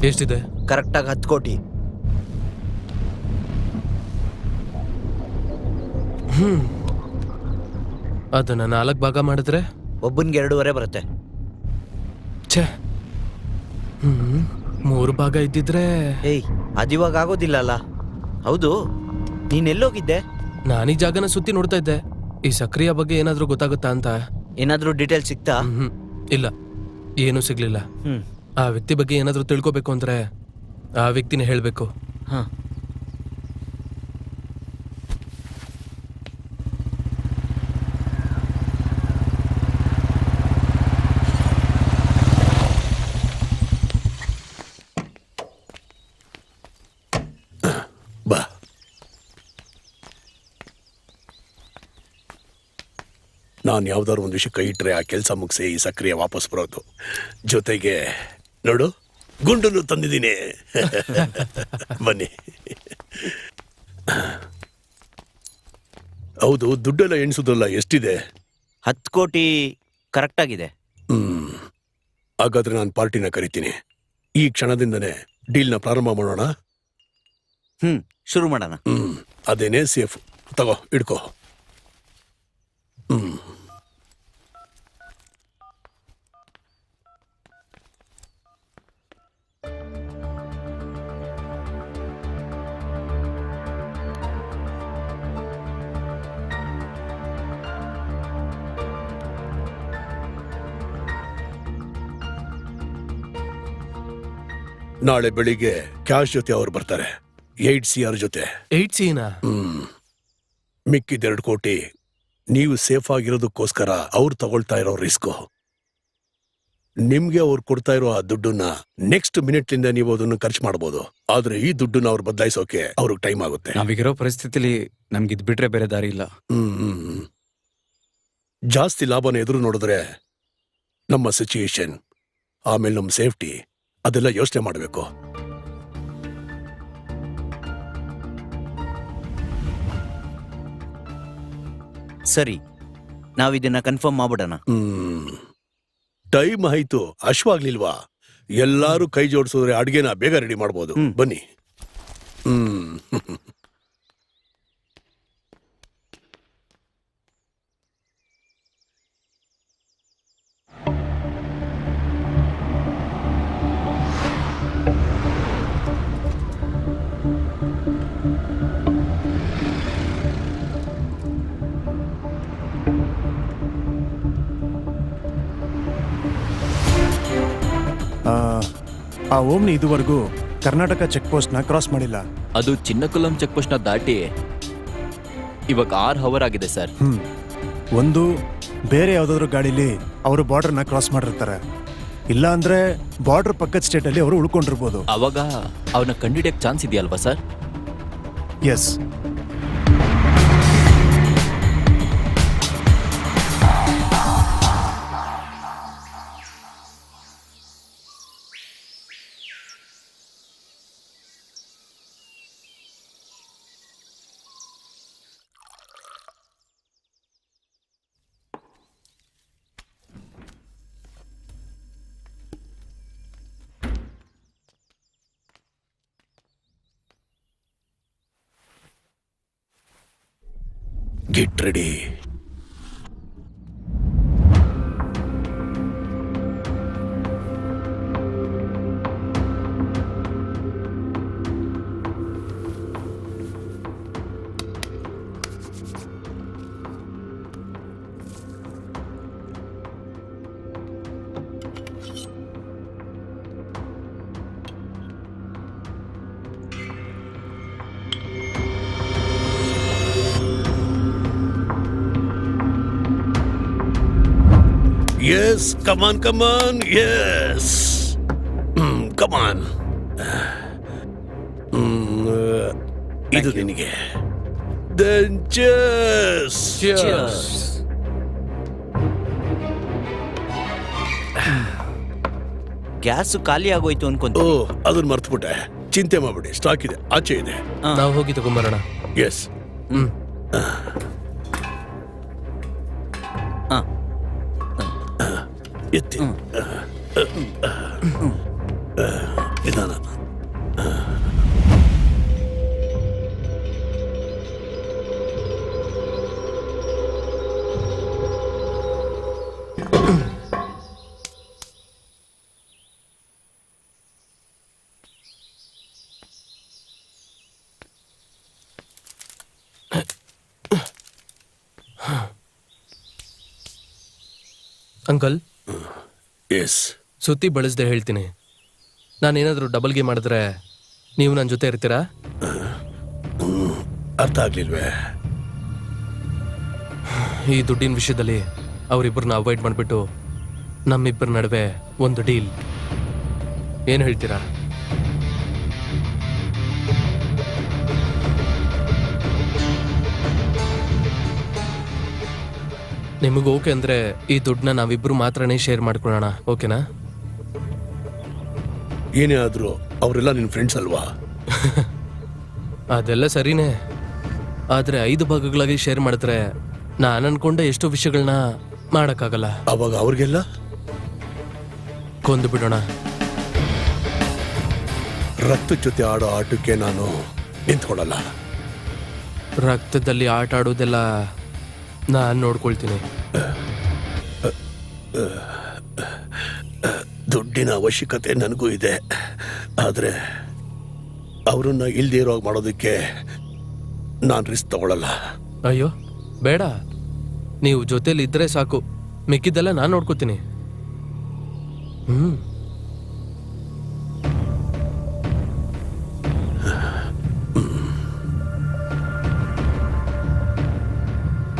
ಎಷ್ಟಿದೆ? ಕರೆಕ್ಟಾಗಿ 10 ಕೋಟಿ. ಅದನ್ನ 4 ಭಾಗ ಮಾಡಿದ್ರೆ ಒಬ್ಬನಿಗೆ 2.5 ಬರುತ್ತೆ. ಛೇ, 3 ಭಾಗ ಇದ್ದಿದ್ರೆ. ಏಯ್, ಅದಿವಾಗ ಆಗೋದಿಲ್ಲ ಅಲ್ಲ. ಹೌದು, ನೀನೆಲ್ಲೋಗಿದ್ದೆ? ನಾನೀ ಜಾಗನ ಸುತ್ತಿ ನೋಡ್ತಾ ಇದ್ದೆ. ಈ ಸಕ್ರಿಯ ಬಗ್ಗೆ ಏನಾದ್ರೂ ಗೊತ್ತಾಗುತ್ತಾ ಅಂತ. ಏನಾದ್ರೂ ಡೀಟೇಲ್ ಸಿಕ್ತಾ? ಇಲ್ಲ, ಏನೂ ಸಿಗ್ಲಿಲ್ಲ. ಆ ವ್ಯಕ್ತಿ ಬಗ್ಗೆ ಏನಾದ್ರೂ ತಿಳ್ಕೊಬೇಕು ಅಂದ್ರೆ ಆ ವ್ಯಕ್ತಿನೇ ಹೇಳ್ಬೇಕು. ಬಾ. ನಾನು ಯಾವ್ದಾದ್ರು ಒಂದು ವಿಷಯ ಕೈ ಇಟ್ರೆ ಆ ಕೆಲಸ ಮುಗಿಸಿ ಈ ಸಕ್ರಿಯ ವಾಪಸ್ ಬರೋದು. ಜೊತೆಗೆ ನೋಡು, ಗುಂಡನ್ನು ತಂದಿದ್ದೀನಿ. ಬನ್ನಿ. ಹೌದು, ದುಡ್ಡೆಲ್ಲ ಎಣಿಸೋದಲ್ಲ, ಎಷ್ಟಿದೆ? 10 ಕೋಟಿ ಕರೆಕ್ಟ್ ಆಗಿದೆ. ಹಾಗಾದ್ರೆ ನಾನು ಪಾರ್ಟಿನ ಕರಿತೀನಿ. ಈ ಕ್ಷಣದಿಂದನೇ ಡೀಲ್ನ ಪ್ರಾರಂಭ ಮಾಡೋಣ. ಶುರು ಮಾಡೋಣ. ಅದೇನೇ ಸೇಫ್. ತಗೋ, ಇಡ್ಕೋ. ನಾಳೆ ಬೆಳಿಗ್ಗೆ ಕ್ಯಾಶ್ ಜೊತೆ ಅವ್ರು ಬರ್ತಾರೆ. 8 CR ಜೊತೆ. 8 CR? ಮಿಕ್ಕಿದ 2 ಕೋಟಿ ನೀವು ಸೇಫ್ ಆಗಿರೋದಕ್ಕೋಸ್ಕರ ಅವ್ರು ತಗೊಳ್ತಾ ಇರೋ ರಿಸ್ಕು. ನಿಮ್ಗೆ ಅವ್ರು ಕೊಡ್ತಾ ಇರೋ ಆ ದುಡ್ಡನ್ನ ನೆಕ್ಸ್ಟ್ ಮಿನಿಟ್ಲಿಂದ ನೀವು ಅದನ್ನು ಖರ್ಚು ಮಾಡ್ಬೋದು. ಆದ್ರೆ ಈ ದುಡ್ಡನ್ನ ಅವ್ರು ಬದಲಾಯಿಸೋಕೆ ಅವ್ರಿಗೆ ಟೈಮ್ ಆಗುತ್ತೆ. ನಾವೀಗಿರೋ ಪರಿಸ್ಥಿತಿಲಿ ನಮ್ಗೆ ಇದ್ ಬಿಟ್ರೆ ಬೇರೆ ದಾರಿ ಇಲ್ಲ. ಜಾಸ್ತಿ ಲಾಭನ ಎದುರು ನೋಡಿದ್ರೆ ನಮ್ಮ ಸಿಚುಯೇಷನ್, ಆಮೇಲೆ ನಮ್ಮ ಸೇಫ್ಟಿ, ಅದೆಲ್ಲ ಯೋಚನೆ ಮಾಡಬೇಕು. ಸರಿ, ನಾವಿದನ್ನ ಕನ್ಫರ್ಮ್ ಮಾಡ್ಬಿಡೋಣ. ಟೈಮ್ ಆಯ್ತು, ಅಶ್ವಾಗ್ಲಿಲ್ವಾ? ಎಲ್ಲಾರು ಕೈ ಜೋಡಿಸಿದ್ರೆ ಅಡ್ಗೆನ ಬೇಗ ರೆಡಿ ಮಾಡ್ಬೋದು. ಬನ್ನಿ. ಆ ಓಮ್ನಿ ಇದುವರೆಗೂ ಕರ್ನಾಟಕ ಚೆಕ್ ಪೋಸ್ಟ್ನ ಕ್ರಾಸ್ ಮಾಡಿಲ್ಲ. ಅದು ಚಿನ್ನಕುಲಂ ಚೆಕ್ ಪೋಸ್ಟ್ನ ದಾಟಿ ಇವಾಗ 6 ಅವರ್ ಆಗಿದೆ ಸರ್. ಒಂದು ಬೇರೆ ಯಾವುದಾದ್ರೂ ಗಾಡೀಲಿ ಅವರು ಬಾರ್ಡರ್ನ ಕ್ರಾಸ್ ಮಾಡಿರ್ತಾರೆ, ಇಲ್ಲ ಅಂದ್ರೆ ಬಾರ್ಡರ್ ಪಕ್ಕದ ಸ್ಟೇಟಲ್ಲಿ ಅವರು ಉಳ್ಕೊಂಡಿರ್ಬೋದು. ಅವಾಗ ಅವನ ಕಂಡಿಡಿಯಕ್ಕೆ ಚಾನ್ಸ್ ಇದೆಯಲ್ವಾ sir? Yes. Get ready. Yes, come on, yes. Come on. ಇದು ನಿನಗೆ. Then cheers. Cheers. ಗ್ಯಾಸ್ ಖಾಲಿ ಆಗೋಯ್ತು ಅನ್ಕೊಂತ. ಅದನ್ನ ಮರ್ತ್ಬಿಟ್ಟೆ. ಚಿಂತೆ ಮಾಡ್ಬಿಡಿ, ಸ್ಟಾಕ್ ಇದೆ, ಆಚೆ ಇದೆ. ನಾವು ಹೋಗಿ ತಗೊಂಬರೋಣ. ಎಸ್. ಎತ್ತಿ. ನಿಧಾನ. Uncle, yes. ಸುತ್ತಿ ಬಳಸದೆ ಹೇಳ್ತೀನಿ, ನಾನೇನಾದರೂ ಡಬಲ್ ಗೇಮ್ ಮಾಡಿದ್ರೆ ನೀವು ನನ್ನ ಜೊತೆ ಇರ್ತೀರಾ? ಅರ್ಥ ಆಗ್ಲಿಲ್ವೇ? ಈ ದುಡ್ಡಿನ ವಿಷಯದಲ್ಲಿ ಅವರಿಬ್ಬರನ್ನ ಅವಾಯ್ಡ್ ಮಾಡಿಬಿಟ್ಟು ನಮ್ಮಿಬ್ಬರ ನಡುವೆ ಒಂದು ಡೀಲ್, ಏನು ಹೇಳ್ತೀರಾ? ನಿಮಗೆ ಓಕೆ ಅಂದರೆ ಈ ದುಡ್ಡನ್ನ ನಾವಿಬ್ಬರು ಮಾತ್ರನೇ ಶೇರ್ ಮಾಡ್ಕೊಳ್ಳೋಣ, ಓಕೆನಾ? ಏನೇ ಆದ್ರೂ ಅವರೆಲ್ಲ ನಿನ್ನ ಫ್ರೆಂಡ್ಸ್ ಅಲ್ವಾ? ಅದೆಲ್ಲ ಸರಿನೇ, ಆದರೆ 5 ಭಾಗಗಳಾಗಿ ಶೇರ್ ಮಾಡಿದ್ರೆ ನಾನು ಅನ್ಕೊಂಡೆ ಎಷ್ಟೋ ವಿಷಯಗಳನ್ನ ಮಾಡೋಕ್ಕಾಗಲ್ಲ. ಅವಾಗ ಅವ್ರಿಗೆಲ್ಲ ಕೊಂದು ಬಿಡೋಣ. ರಕ್ತದ ಜೊತೆ ಆಡೋ ಆಟಕ್ಕೆ ನಾನು ನಿಂತ್ಕೊಳ್ಳಲ್ಲ. ರಕ್ತದಲ್ಲಿ ಆಟ ಆಡೋದೆಲ್ಲ ನಾನು ನೋಡ್ಕೊಳ್ತೀನಿ. ದುಡ್ಡಿನ ಅವಶ್ಯಕತೆ ನನಗೂ ಇದೆ, ಆದರೆ ಅವರನ್ನ ಇಲ್ದೇ ಇರೋ ಹಾಗೆ ಮಾಡೋದಕ್ಕೆ ನಾನು ರಿಸ್ಕ್ ತಗೊಳ್ಳಲ್ಲ. ಅಯ್ಯೋ ಬೇಡ, ನೀವು ಜೊತೆಲಿ ಇದ್ರೆ ಸಾಕು, ಮಿಕ್ಕಿದ್ದೆಲ್ಲ ನಾನು ನೋಡ್ಕೋತೀನಿ. ಹ್ಮ್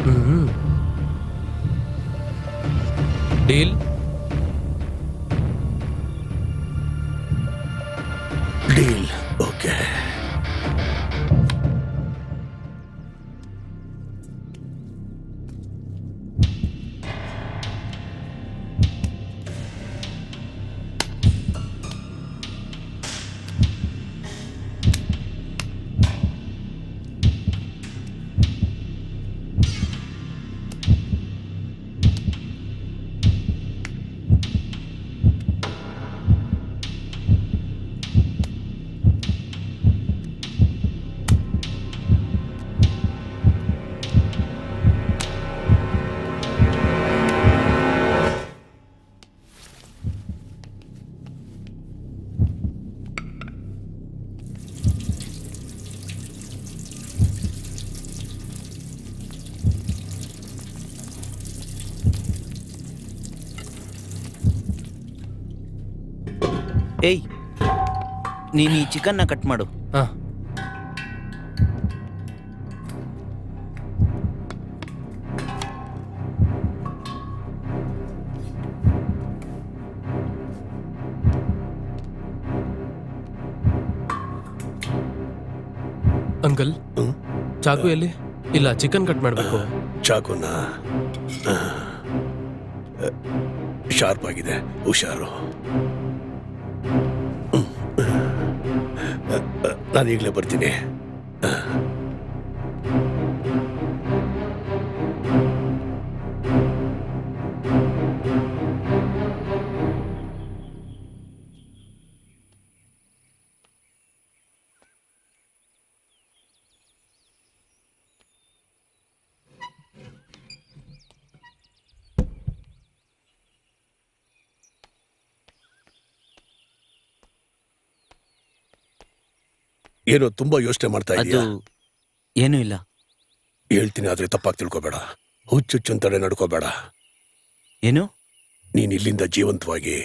ಹ್ಮ್ ಡೀಲ್. ಡೀಲ್. ಓಕೆ. ಏಯ್, ನೀನು ಈ ಚಿಕನ್ನ ಕಟ್ ಮಾಡು. ಹಾ, ಅಂಕಲ್ ಚಾಕು ಎಲ್ಲಿ? ಇಲ್ಲ, ಚಿಕನ್ ಕಟ್ ಮಾಡಬೇಕು. ಚಾಕುನ ಶಾರ್ಪ್ ಆಗಿದೆ, ಹುಷಾರು. ನಾನು ಈಗಲೇ ಬರ್ತೀನಿ. ಏನೋ ತುಂಬಾ ಯೋಚನೆ ಮಾಡ್ತಾ ಅದು ಇದೀಯಾ? ಏನೂ ಇಲ್ಲ. ಹೇಳ್ತೀನಿ, ಆದ್ರೆ ತಪ್ಪಾಗಿ ತಿಳ್ಕೊಬೇಡ. ಹುಚ್ಚುಚ್ಚಂತಡೆ ನಡ್ಕೋಬೇಡ. ಏನು? ನೀನ್ ಇಲ್ಲಿಂದ ಜೀವಂತವಾಗಿ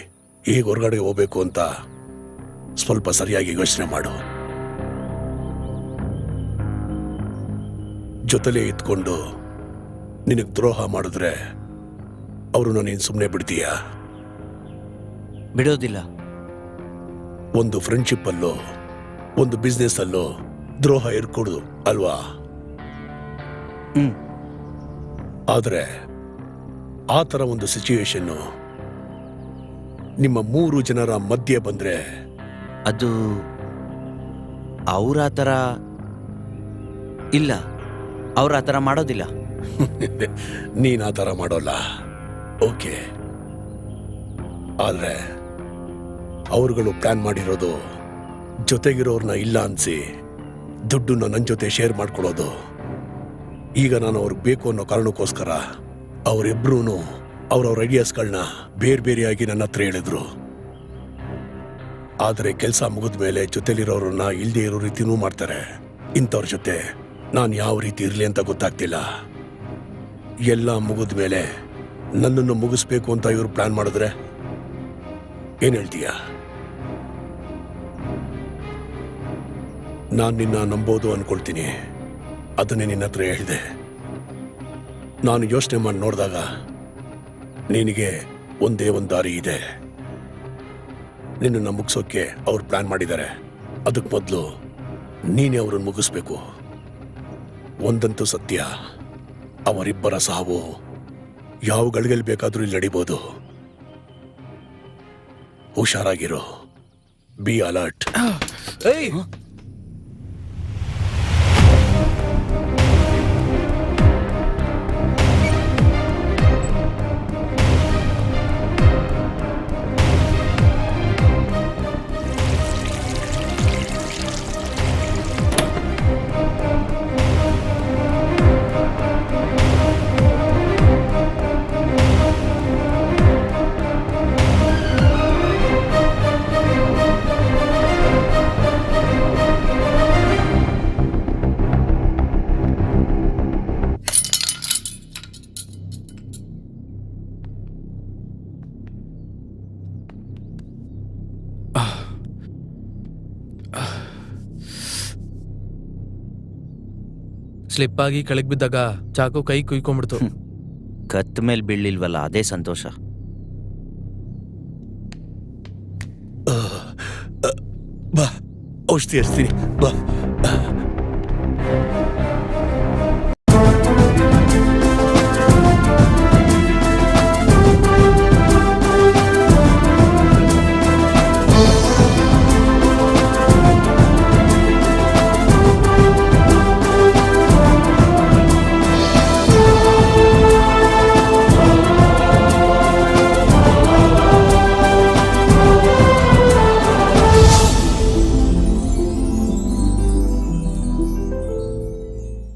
ಈಗ ಹೊರಗಡೆ ಹೋಗ್ಬೇಕು ಅಂತ ಸ್ವಲ್ಪ ಸರಿಯಾಗಿ ಯೋಚನೆ ಮಾಡು. ಜೊತೆಲೇ ಇದ್ಕೊಂಡು ನಿನಗೆ ದ್ರೋಹ ಮಾಡಿದ್ರೆ ಅವ್ರನ್ನ ನೀನು ಸುಮ್ಮನೆ ಬಿಡ್ತೀಯಾ? ಬಿಡೋದಿಲ್ಲ. ಒಂದು ಫ್ರೆಂಡ್ಶಿಪ್ ಅಲ್ಲೋ ಒಂದು ಬಿಸ್ನೆಸ್ ಅಲ್ಲೋ ದ್ರೋಹ ಇರ್ಕೊಡುದು ಅಲ್ವಾ? ಆದ್ರೆ ಆ ಥರ ಒಂದು ಸಿಚುವೇಶನ್ನು ನಿಮ್ಮ 3 ಜನರ ಮಧ್ಯೆ ಬಂದ್ರೆ ಅದು ಅವ್ರ ಆ ಥರ ಇಲ್ಲ, ಅವ್ರ ಆ ಥರ ಮಾಡೋದಿಲ್ಲ. ನೀನ್ ಆ ಥರ ಮಾಡೋಲ್ಲ, ಓಕೆ. ಆದ್ರೆ ಅವರುಗಳು ಪ್ಲಾನ್ ಮಾಡಿರೋದು ಜೊತೆಗಿರೋರ್ನ ಇಲ್ಲ ಅನ್ಸಿ ದುಡ್ಡನ್ನ ನನ್ನ ಜೊತೆ ಶೇರ್ ಮಾಡ್ಕೊಳ್ಳೋದು. ಈಗ ನಾನು ಅವ್ರಿಗೆ ಬೇಕು ಅನ್ನೋ ಕಾರಣಕ್ಕೋಸ್ಕರ ಅವರಿಬ್ರೂ ಅವ್ರವ್ರ ಐಡಿಯಾಸ್ಗಳನ್ನ ಬೇರೆ ಬೇರೆಯಾಗಿ ನನ್ನ ಹತ್ರ ಹೇಳಿದ್ರು. ಆದರೆ ಕೆಲಸ ಮುಗಿದ ಮೇಲೆ ಜೊತೆಲಿರೋರನ್ನ ಇಲ್ಲದೆ ಇರೋ ರೀತಿನೂ ಮಾಡ್ತಾರೆ. ಇಂಥವ್ರ ಜೊತೆ ನಾನು ಯಾವ ರೀತಿ ಇರಲಿ ಅಂತ ಗೊತ್ತಾಗ್ತಿಲ್ಲ. ಎಲ್ಲ ಮುಗಿದ ಮೇಲೆ ನನ್ನನ್ನು ಮುಗಿಸ್ಬೇಕು ಅಂತ ಇವರು ಪ್ಲಾನ್ ಮಾಡಿದ್ರೆ ಏನ್ ಹೇಳ್ತೀಯ? ನಾನು ನಿನ್ನ ನಂಬೋದು ಅನ್ಕೊಳ್ತೀನಿ. ಅದನ್ನೇ ನಿನ್ನ ಹತ್ರ ಹೇಳಿದೆ. ನಾನು ಯೋಚನೆ ಮಾಡಿ ನೋಡಿದಾಗ ನಿನಗೆ ಒಂದೇ ಒಂದು ದಾರಿ ಇದೆ. ನಿನ್ನನ್ನು ಮುಗಿಸೋಕೆ ಅವ್ರು ಪ್ಲಾನ್ ಮಾಡಿದ್ದಾರೆ. ಅದಕ್ಕೆ ಮೊದಲು ನೀನೇ ಅವ್ರನ್ನ ಮುಗಿಸ್ಬೇಕು. ಒಂದಂತೂ ಸತ್ಯ, ಅವರಿಬ್ಬರ ಸಾವು ಯಾವ ಗಳಿಗೆಲ್ಲಿ ಬೇಕಾದ್ರೂ ಇಲ್ಲಿ ನಡಿಬೋದು. ಹುಷಾರಾಗಿರೋ. Be alert. ಸ್ಲಿಪ್ ಆಗಿ ಕೆಳಗೆ ಬಿದ್ದಾಗ ಚಾಕು ಕೈ ಕುಯ್ಕೊಂಡ್ಬಿಡ್ತು. ಕತ್ ಮೇಲೆ ಬೀಳಿಲ್ವಲ್ಲ, ಅದೇ ಸಂತೋಷ. ಬಾ, ಔಷಧಿ ಹಚ್ತೀನಿ. ಬಾ.